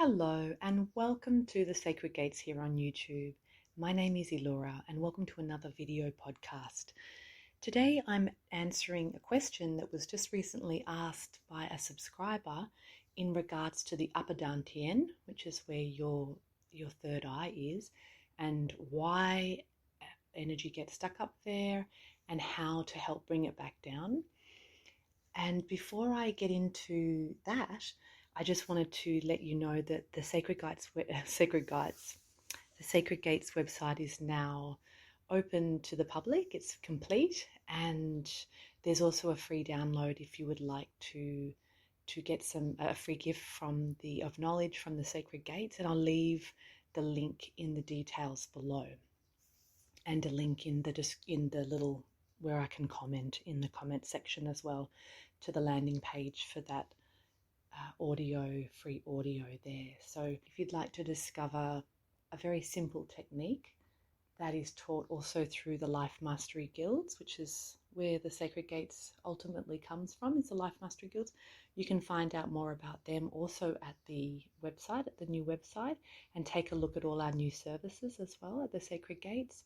Hello and welcome to the Sacred Gates here on YouTube. My name is Illura and welcome to another video podcast. Today I'm answering a question that was just recently asked by a subscriber in regards to the upper dantian, which is where your third eye is, and why energy gets stuck up there and how to help bring it back down. And before I get into that, I just wanted to let you know that the Sacred Gates website is now open to the public. It's complete, and there's also a free download if you would like to get a free gift of knowledge from the Sacred Gates. And I'll leave the link in the details below, and a link in the little where I can comment in the comment section as well to the landing page for that free audio there. So if you'd like to discover a very simple technique that is taught also through the Life Mastery Guilds, which is where the Sacred Gates ultimately comes from, is the Life Mastery Guilds. You can find out more about them also at the website, at the new website, and take a look at all our new services as well at the Sacred Gates,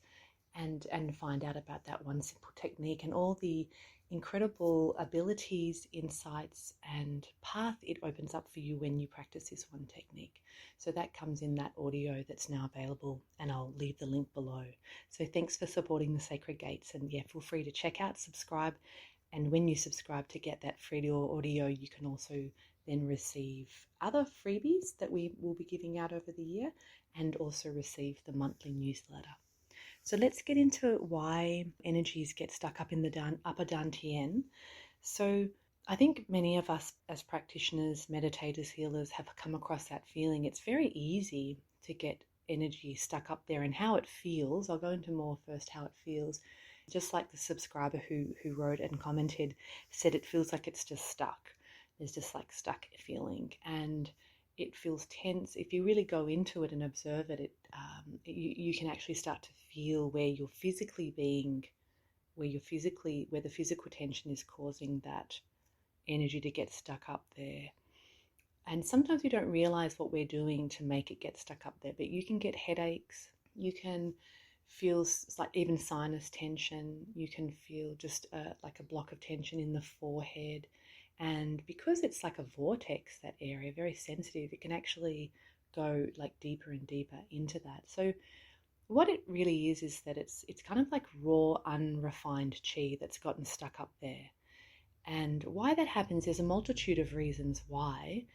and find out about that one simple technique and all the incredible abilities, insights, and path it opens up for you when you practice this one technique. So that comes in that audio that's now available, and I'll leave the link below. So thanks for supporting the Sacred Gates, and feel free to check out, subscribe, and when you subscribe to get that free audio, you can also then receive other freebies that we will be giving out over the year, and also receive the monthly newsletter. So let's get into why energies get stuck up in the upper dantian. So I think many of us as practitioners, meditators, healers have come across that feeling. It's very easy to get energy stuck up there, and how it feels. I'll go into more first how it feels. Just like the subscriber who wrote and commented said, it feels like it's just stuck. There's just like stuck feeling, and it feels tense. If you really go into it and observe it, you can actually start to feel where you're physically being, where the physical tension is causing that energy to get stuck up there. And sometimes we don't realize what we're doing to make it get stuck up there, but you can get headaches, you can feel like even sinus tension, you can feel just like a block of tension in the forehead. And because it's like a vortex, that area, very sensitive, it can actually go like deeper and deeper into that. So what it really is that it's kind of like raw, unrefined chi that's gotten stuck up there. And why that happens, there's a multitude of reasons why.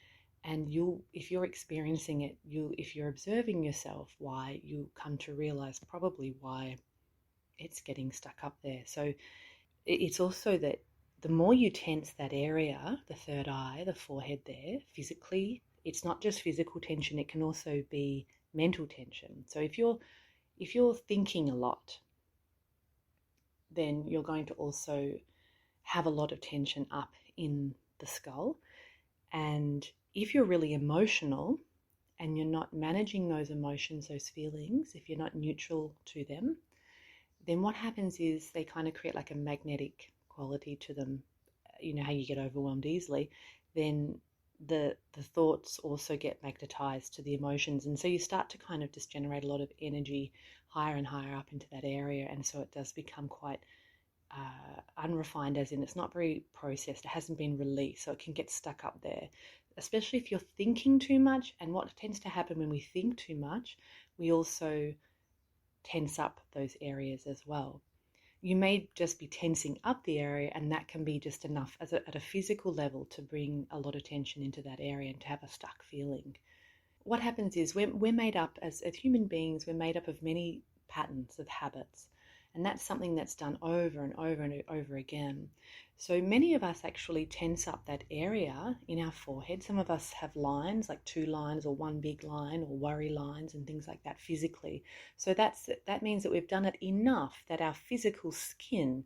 And if you're experiencing it, if you're observing yourself, why, you come to realize probably why it's getting stuck up there. So it's also that the more you tense that area, the third eye, the forehead there, physically, it's not just physical tension, it can also be mental tension. So if you're thinking a lot, then you're going to also have a lot of tension up in the skull. And if you're really emotional and you're not managing those emotions, those feelings, if you're not neutral to them, then what happens is they kind of create like a magnetic quality to them. You know how you get overwhelmed easily, then the thoughts also get magnetized to the emotions, and so you start to kind of just generate a lot of energy higher and higher up into that area, and so it does become quite unrefined, as in it's not very processed, it hasn't been released, so it can get stuck up there, especially if you're thinking too much. And what tends to happen when we think too much, we also tense up those areas as well. You may just be tensing up the area, and that can be just enough at a physical level to bring a lot of tension into that area and to have a stuck feeling. What happens is we're made up, as human beings, we're made up of many patterns of habits, and that's something that's done over and over and over again. So many of us actually tense up that area in our forehead. Some of us have lines, like 2 lines or 1 big line, or worry lines and things like that physically. So that means that we've done it enough that our physical skin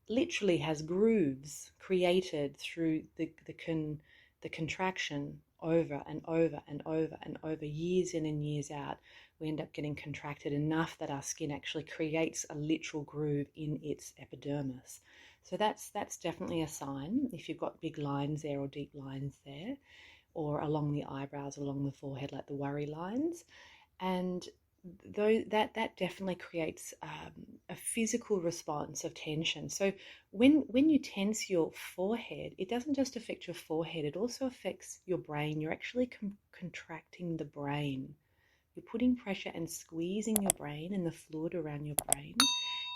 literally has grooves created through the contraction over and over and over and over, years in and years out. We end up getting contracted enough that our skin actually creates a literal groove in its epidermis. So that's definitely a sign if you've got big lines there or deep lines there. or along the eyebrows, along the forehead, like the worry lines. And though that definitely creates a physical response of tension. So when you tense your forehead, it doesn't just affect your forehead, it also affects your brain. You're actually contracting the brain. You're putting pressure and squeezing your brain and the fluid around your brain.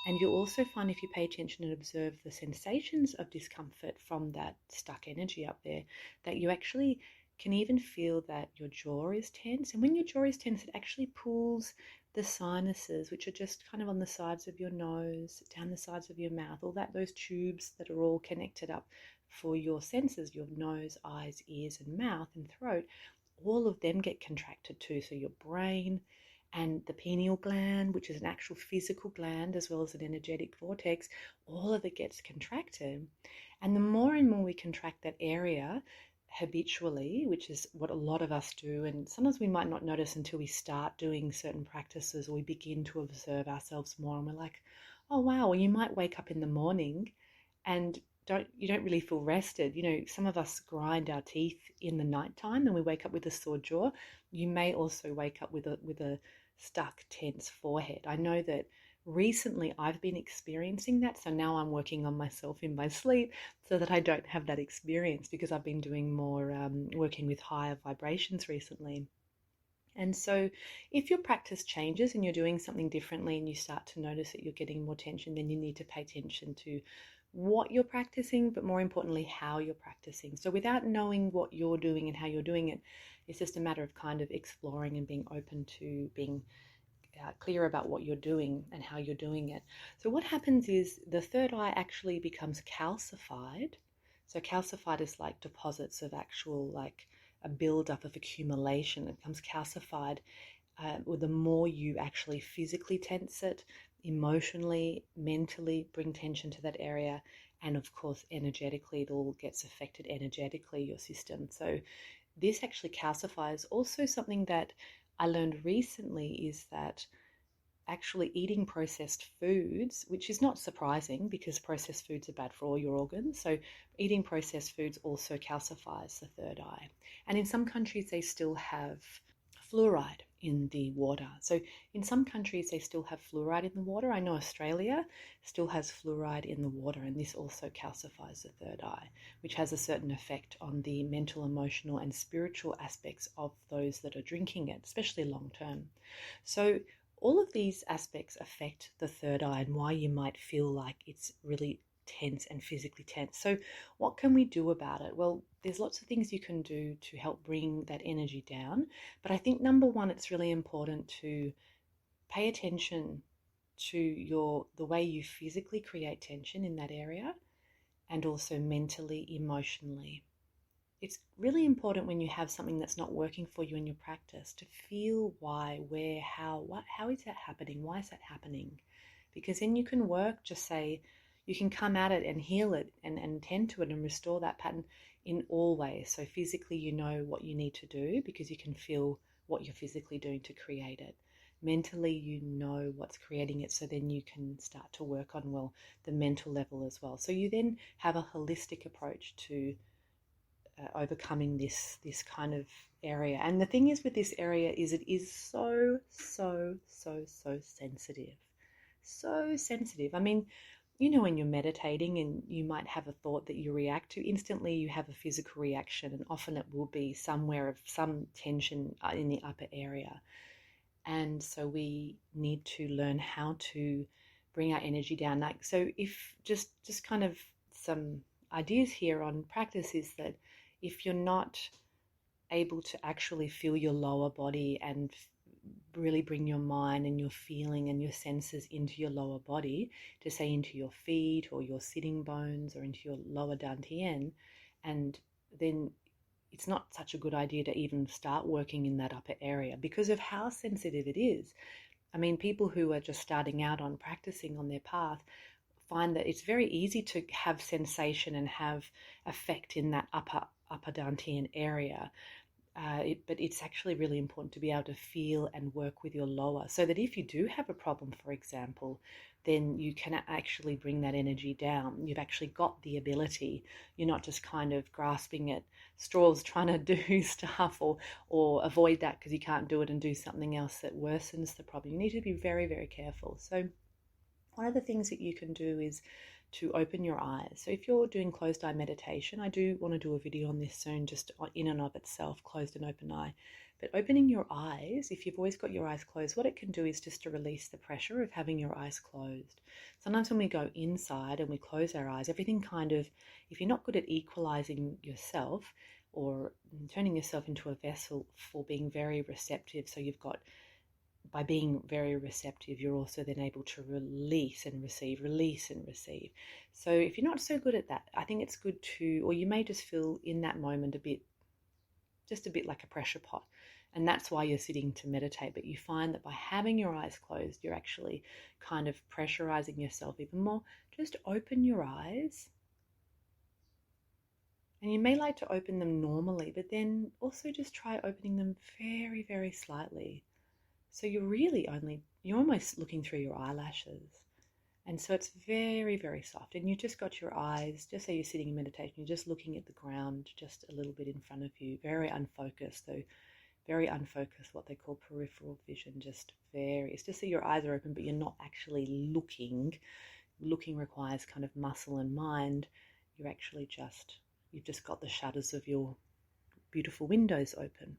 And you'll also find, if you pay attention and observe the sensations of discomfort from that stuck energy up there, that you actually can even feel that your jaw is tense. And when your jaw is tense, it actually pulls the sinuses, which are just kind of on the sides of your nose, down the sides of your mouth, all that, those tubes that are all connected up for your senses, your nose, eyes, ears, and mouth and throat. All of them get contracted too. So your brain and the pineal gland, which is an actual physical gland as well as an energetic vortex, all of it gets contracted. And the more and more we contract that area habitually, which is what a lot of us do, and sometimes we might not notice until we start doing certain practices or we begin to observe ourselves more, and we're like, oh wow, well, you might wake up in the morning and you don't really feel rested. You know, some of us grind our teeth in the nighttime and we wake up with a sore jaw. You may also wake up with a stuck, tense forehead. I know that recently I've been experiencing that, so now I'm working on myself in my sleep so that I don't have that experience, because I've been doing more working with higher vibrations recently. And so if your practice changes and you're doing something differently and you start to notice that you're getting more tension, then you need to pay attention to what you're practicing, but more importantly, how you're practicing. So without knowing what you're doing and how you're doing it, it's just a matter of kind of exploring and being open to being clear about what you're doing and how you're doing it. So what happens is the third eye actually becomes calcified. So calcified is like deposits of actual, like a buildup of accumulation. It becomes calcified or the more you actually physically tense it, emotionally, mentally bring tension to that area, and of course energetically, it all gets affected energetically, your system. So this actually calcifies. Also something that I learned recently is that actually eating processed foods, which is not surprising because processed foods are bad for all your organs. So eating processed foods also calcifies the third eye. And in some countries, they still have fluoride in the water. So in some countries, they still have fluoride in the water. I know Australia still has fluoride in the water, and this also calcifies the third eye, which has a certain effect on the mental, emotional, and spiritual aspects of those that are drinking it, especially long term. So all of these aspects affect the third eye and why you might feel like it's really tense and physically tense. So what can we do about it? Well, there's lots of things you can do to help bring that energy down. But I think number one, it's really important to pay attention to the way you physically create tension in that area, and also mentally, emotionally. It's really important when you have something that's not working for you in your practice to feel why, where, how is that happening? Why is that happening? Because then you can work, just say, you can come at it and heal it and tend to it and restore that pattern in all ways. So physically, you know what you need to do because you can feel what you're physically doing to create it. Mentally, you know what's creating it, so then you can start to work on, well, the mental level as well. So you then have a holistic approach to overcoming this kind of area. And the thing is with this area is it is so sensitive. So sensitive. I mean, you know, when you're meditating and you might have a thought that you react to, instantly you have a physical reaction, and often it will be somewhere of some tension in the upper area. And so we need to learn how to bring our energy down. Like, so if just kind of some ideas here on practice is that if you're not able to actually feel your lower body and really bring your mind and your feeling and your senses into your lower body, to say into your feet or your sitting bones or into your lower dantian, and then it's not such a good idea to even start working in that upper area because of how sensitive it is. I mean, people who are just starting out on practicing on their path find that it's very easy to have sensation and have effect in that upper dantian area. But it's actually really important to be able to feel and work with your lower, so that if you do have a problem, for example, then you can actually bring that energy down. You've actually got the ability. You're not just kind of grasping at straws trying to do stuff or avoid that because you can't do it and do something else that worsens the problem. You need to be very, very careful. So one of the things that you can do is to open your eyes. So if you're doing closed eye meditation, I do want to do a video on this soon, just in and of itself, closed and open eye. But opening your eyes, if you've always got your eyes closed, what it can do is just to release the pressure of having your eyes closed. Sometimes when we go inside and we close our eyes, everything kind of, if you're not good at equalizing yourself or turning yourself into a vessel for being very receptive, so you've got, by being very receptive, you're also then able to release and receive, release and receive. So if you're not so good at that, I think it's good to, or you may just feel in that moment just a bit like a pressure pot. And that's why you're sitting to meditate. But you find that by having your eyes closed, you're actually kind of pressurizing yourself even more. Just open your eyes. And you may like to open them normally, but then also just try opening them very, very slightly. So you're almost looking through your eyelashes. And so it's very, very soft. And you just got your eyes, just say you're sitting in meditation, you're just looking at the ground just a little bit in front of you, very unfocused, though very unfocused, what they call peripheral vision, it's just that your eyes are open, but you're not actually looking. Looking requires kind of muscle and mind. You've just got the shutters of your beautiful windows open.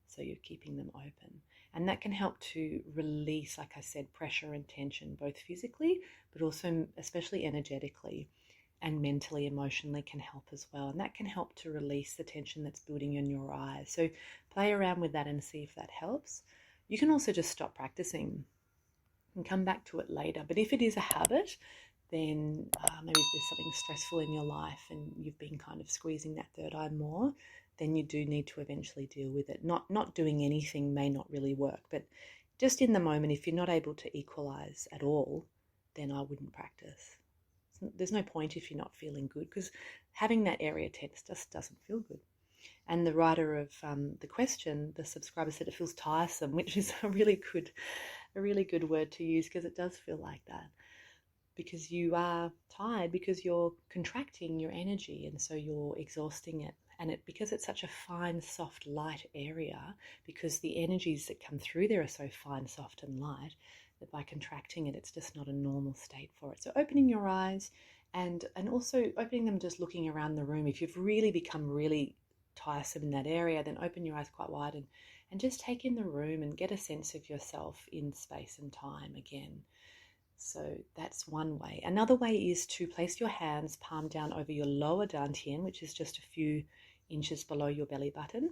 So you're keeping them open. And that can help to release, like I said, pressure and tension, both physically, but also especially energetically and mentally, emotionally can help as well. And that can help to release the tension that's building in your eyes. So play around with that and see if that helps. You can also just stop practicing and come back to it later. But if it is a habit, then maybe there's something stressful in your life and you've been kind of squeezing that third eye more, then you do need to eventually deal with it. Not doing anything may not really work, but just in the moment, if you're not able to equalize at all, then I wouldn't practice. There's no point if you're not feeling good, because having that area tense just doesn't feel good. And the writer of the question, the subscriber, said it feels tiresome, which is a really good word to use, because it does feel like that. Because you are tired, because you're contracting your energy, and so you're exhausting it. And because it's such a fine, soft, light area, because the energies that come through there are so fine, soft, and light, that by contracting it, it's just not a normal state for it. So opening your eyes and also opening them, just looking around the room. If you've really become really tiresome in that area, then open your eyes quite wide and just take in the room and get a sense of yourself in space and time again. So that's one way. Another way is to place your hands palm down over your lower dantian, which is just a few inches below your belly button,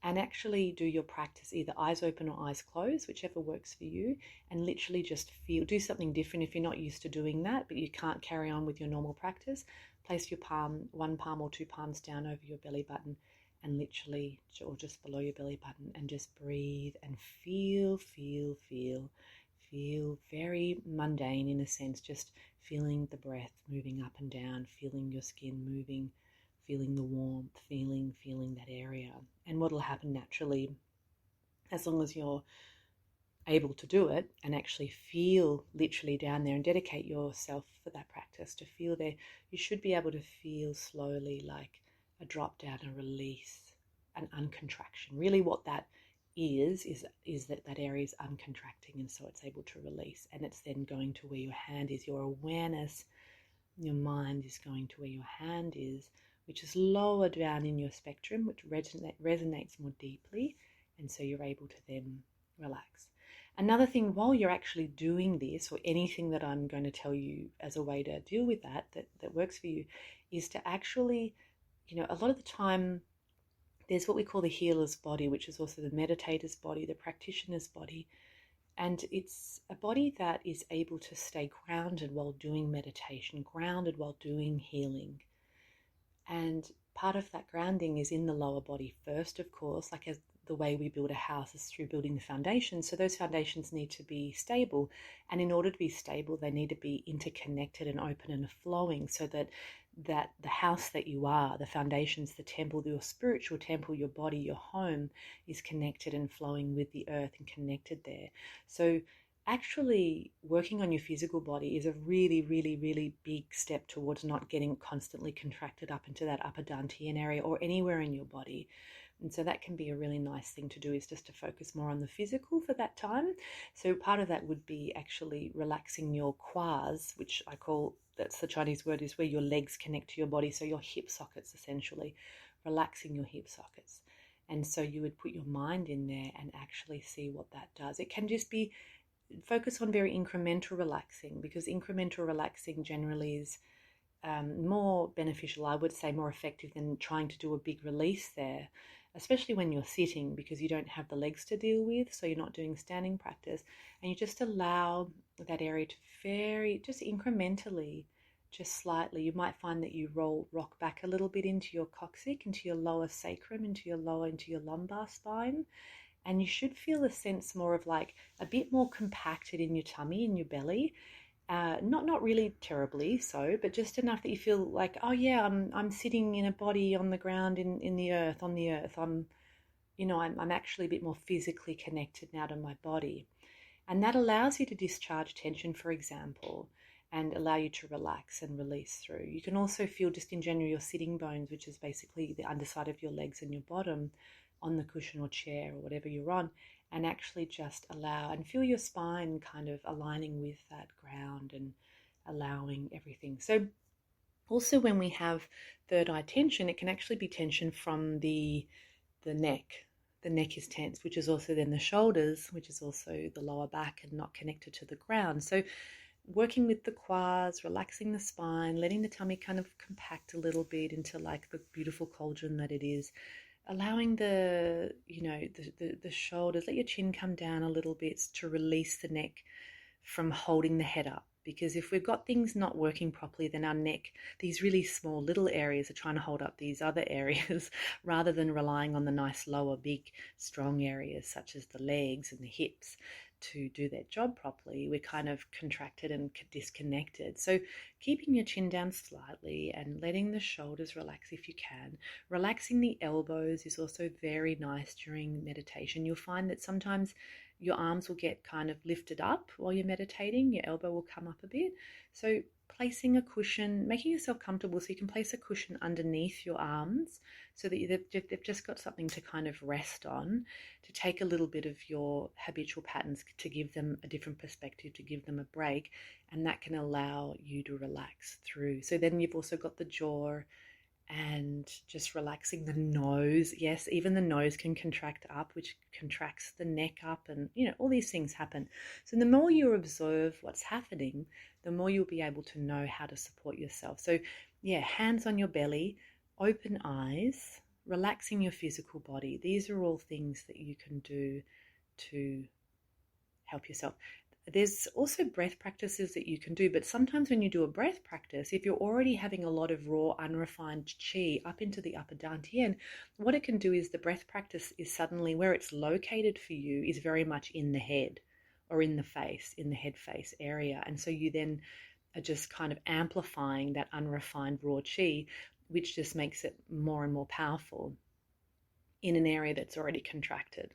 and actually do your practice either eyes open or eyes closed, whichever works for you, and literally just do something different if you're not used to doing that, but you can't carry on with your normal practice. Place your one palm or two palms down over your belly button and literally, or just below your belly button, and just breathe and feel very mundane in a sense, just feeling the breath moving up and down, feeling your skin moving, feeling the warmth, feeling that area. And what will happen naturally, as long as you're able to do it and actually feel literally down there and dedicate yourself for that practice to feel there, you should be able to feel slowly like a drop down, a release, an uncontraction. Really what that is that area is uncontracting, and so it's able to release, and it's then going to where your hand is. Your awareness, your mind is going to where your hand is, which is lower down in your spectrum, which resonates more deeply, and so you're able to then relax. Another thing, while you're actually doing this, or anything that I'm going to tell you as a way to deal with that works for you, is to actually, a lot of the time there's what we call the healer's body, which is also the meditator's body, the practitioner's body. And it's a body that is able to stay grounded while doing meditation, grounded while doing healing. And part of that grounding is in the lower body first, of course, like as the way we build a house is through building the foundations. So those foundations need to be stable. And in order to be stable, they need to be interconnected and open and flowing, so that that the house that you are, the foundations, the temple, your spiritual temple, your body, your home is connected and flowing with the earth and connected there. So actually working on your physical body is a really, really, really big step towards not getting constantly contracted up into that upper dantian area or anywhere in your body. And so that can be a really nice thing to do, is just to focus more on the physical for that time. So part of that would be actually relaxing your quads, which I call, that's the Chinese word, is where your legs connect to your body. So your hip sockets, essentially, relaxing your hip sockets. And so you would put your mind in there and actually see what that does. It can just be focus on very incremental relaxing, because incremental relaxing generally is more beneficial, I would say more effective than trying to do a big release there, especially when you're sitting, because you don't have the legs to deal with, so you're not doing standing practice, and you just allow that area to vary just incrementally, just slightly. You might find that you rock back a little bit into your coccyx, into your lower sacrum, into your lumbar spine, and you should feel a sense more of like a bit more compacted in your tummy, in your belly. Not really terribly so, but just enough that you feel like, oh yeah, I'm sitting in a body on the ground in the earth, on the earth. I'm actually a bit more physically connected now to my body. And that allows you to discharge tension, for example, and allow you to relax and release through. You can also feel just in general your sitting bones, which is basically the underside of your legs and your bottom on the cushion or chair or whatever you're on, and actually just allow and feel your spine kind of aligning with that ground and allowing everything. So also when we have third eye tension, it can actually be tension from the neck. The neck is tense, which is also then the shoulders, which is also the lower back and not connected to the ground. So working with the quads, relaxing the spine, letting the tummy kind of compact a little bit into like the beautiful cauldron that it is, allowing the shoulders, let your chin come down a little bit to release the neck from holding the head up. Because if we've got things not working properly, then our neck, these really small little areas, are trying to hold up these other areas rather than relying on the nice lower big strong areas such as the legs and the hips to do their job properly. We're kind of contracted and disconnected. So keeping your chin down slightly and letting the shoulders relax if you can. Relaxing the elbows is also very nice during meditation. You'll find that sometimes your arms will get kind of lifted up while you're meditating. Your elbow will come up a bit. So placing a cushion, making yourself comfortable, so you can place a cushion underneath your arms so that they've just got something to kind of rest on, to take a little bit of your habitual patterns, to give them a different perspective, to give them a break, and that can allow you to relax through. So then you've also got the jaw and just relaxing the nose. Yes, even the nose can contract up, which contracts the neck up, and all these things happen. So the more you observe what's happening, the more you'll be able to know how to support yourself. So yeah, hands on your belly, open eyes, relaxing your physical body. These are all things that you can do to help yourself. There's also breath practices that you can do, but sometimes when you do a breath practice, if you're already having a lot of raw, unrefined chi up into the upper dantian, what it can do is the breath practice is suddenly, where it's located for you, is very much in the head or in the face, in the head face area. And so you then are just kind of amplifying that unrefined raw chi, which just makes it more and more powerful in an area that's already contracted.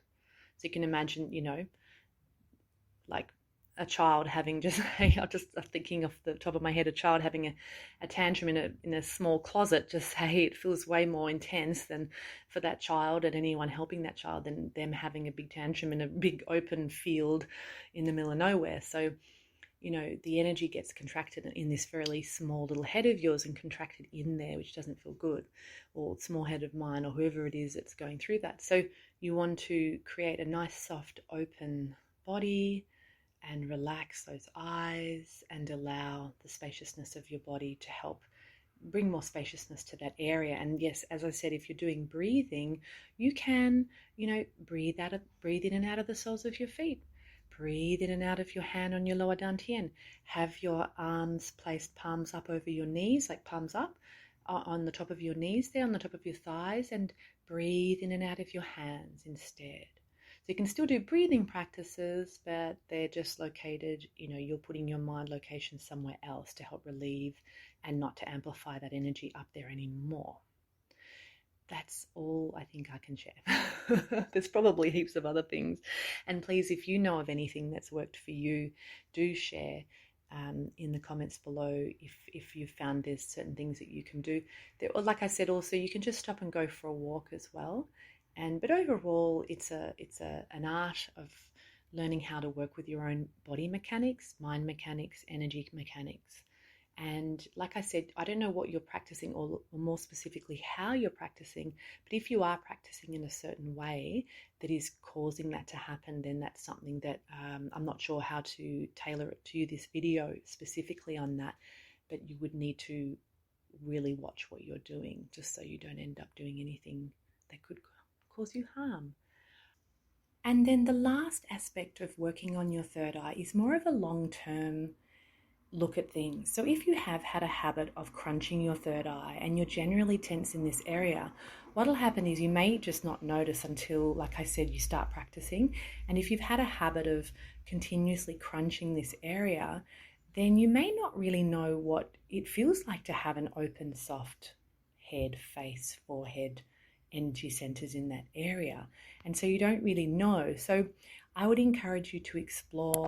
So you can imagine, like a child having I'm thinking off the top of my head, a child having a tantrum in a small closet, just say it feels way more intense than for that child and anyone helping that child than them having a big tantrum in a big open field in the middle of nowhere. So, the energy gets contracted in this fairly small little head of yours and contracted in there, which doesn't feel good, or small head of mine, or whoever it is that's going through that. So you want to create a nice, soft, open body and relax those eyes and allow the spaciousness of your body to help bring more spaciousness to that area. And yes, as I said, if you're doing breathing, you can, breathe in and out of the soles of your feet. Breathe in and out of your hand on your lower dantian. Have your arms placed palms up over your knees, like palms up on the top of your knees there, on the top of your thighs, and breathe in and out of your hands instead. you can still do breathing practices, but they're just located, you're putting your mind location somewhere else to help relieve and not to amplify that energy up there anymore. That's all I think I can share. There's probably heaps of other things. And please, if you know of anything that's worked for you, do share in the comments below if you've found there's certain things that you can do. Or like I said, also, you can just stop and go for a walk as well. But overall, it's an art of learning how to work with your own body mechanics, mind mechanics, energy mechanics. And like I said, I don't know what you're practicing or more specifically how you're practicing, but if you are practicing in a certain way that is causing that to happen, then that's something that I'm not sure how to tailor it to this video specifically on that, but you would need to really watch what you're doing just so you don't end up doing anything that could cause you harm. And then the last aspect of working on your third eye is more of a long-term look at things. So if you have had a habit of crunching your third eye and you're generally tense in this area, what'll happen is you may just not notice until, like I said, you start practicing. And if you've had a habit of continuously crunching this area, then you may not really know what it feels like to have an open, soft head, face, forehead, energy centers in that area. And so you don't really know. So I would encourage you to explore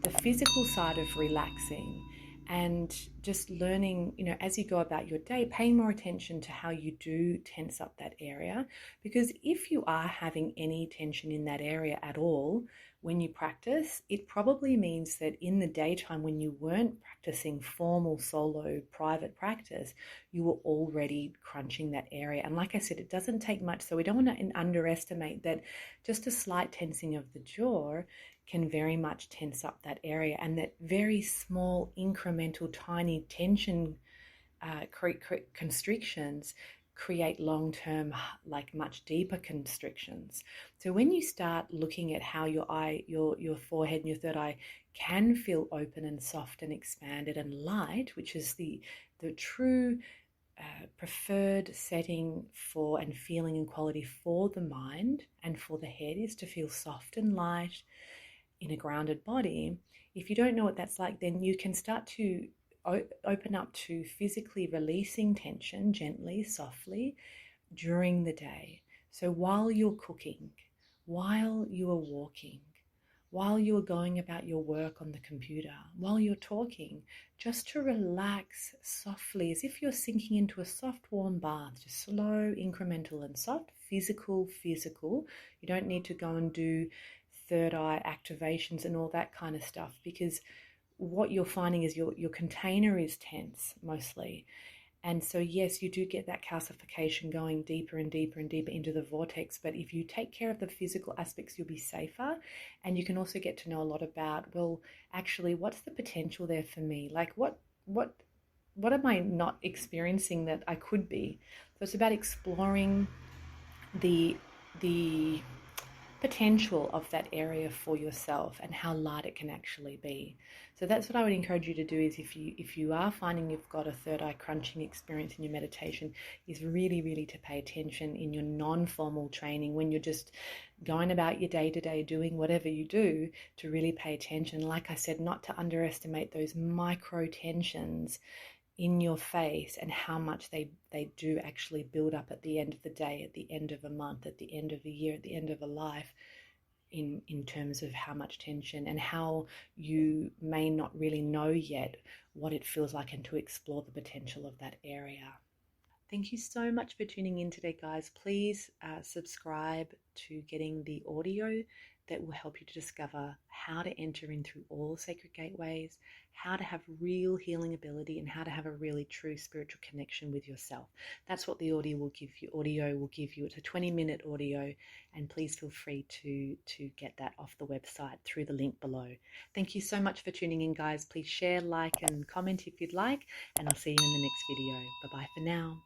the physical side of relaxing and just learning, as you go about your day, paying more attention to how you do tense up that area. Because if you are having any tension in that area at all when you practice, it probably means that in the daytime when you weren't practicing formal solo private practice, you were already crunching that area. And like I said, it doesn't take much, so we don't want to underestimate that just a slight tensing of the jaw can very much tense up that area, and that very small incremental tiny tension constrictions create long-term, like much deeper constrictions. So when you start looking at how your forehead and your third eye can feel open and soft and expanded and light, which is the true preferred setting for and feeling and quality for the mind and for the head, is to feel soft and light in a grounded body. If you don't know what that's like, then you can start to open up to physically releasing tension gently, softly during the day. So while you're cooking, while you are walking, while you are going about your work on the computer, while you're talking, just to relax softly as if you're sinking into a soft warm bath, just slow, incremental and soft, physical. You don't need to go and do third eye activations and all that kind of stuff, because what you're finding is your container is tense mostly. And so yes, you do get that calcification going deeper and deeper and deeper into the vortex, but if you take care of the physical aspects, you'll be safer. And you can also get to know a lot about, well, actually, what's the potential there for me? Like what am I not experiencing that I could be? So it's about exploring the potential of that area for yourself and how light it can actually be. So that's what I would encourage you to do, is if you are finding you've got a third eye crunching experience in your meditation, is really to pay attention in your non-formal training when you're just going about your day-to-day doing whatever you do, to really pay attention. Like I said, not to underestimate those micro tensions in your face and how much they do actually build up at the end of the day, at the end of a month, at the end of a year, at the end of a life, in terms of how much tension, and how you may not really know yet what it feels like, and to explore the potential of that area. Thank you so much for tuning in today, guys. Please subscribe to getting the audio that will help you to discover how to enter in through all sacred gateways, how to have real healing ability, and how to have a really true spiritual connection with yourself. That's what the audio will give you. It's a 20-minute audio, and please feel free to get that off the website through the link below. Thank you so much for tuning in, guys. Please share, like, and comment if you'd like, and I'll see you in the next video. Bye-bye for now.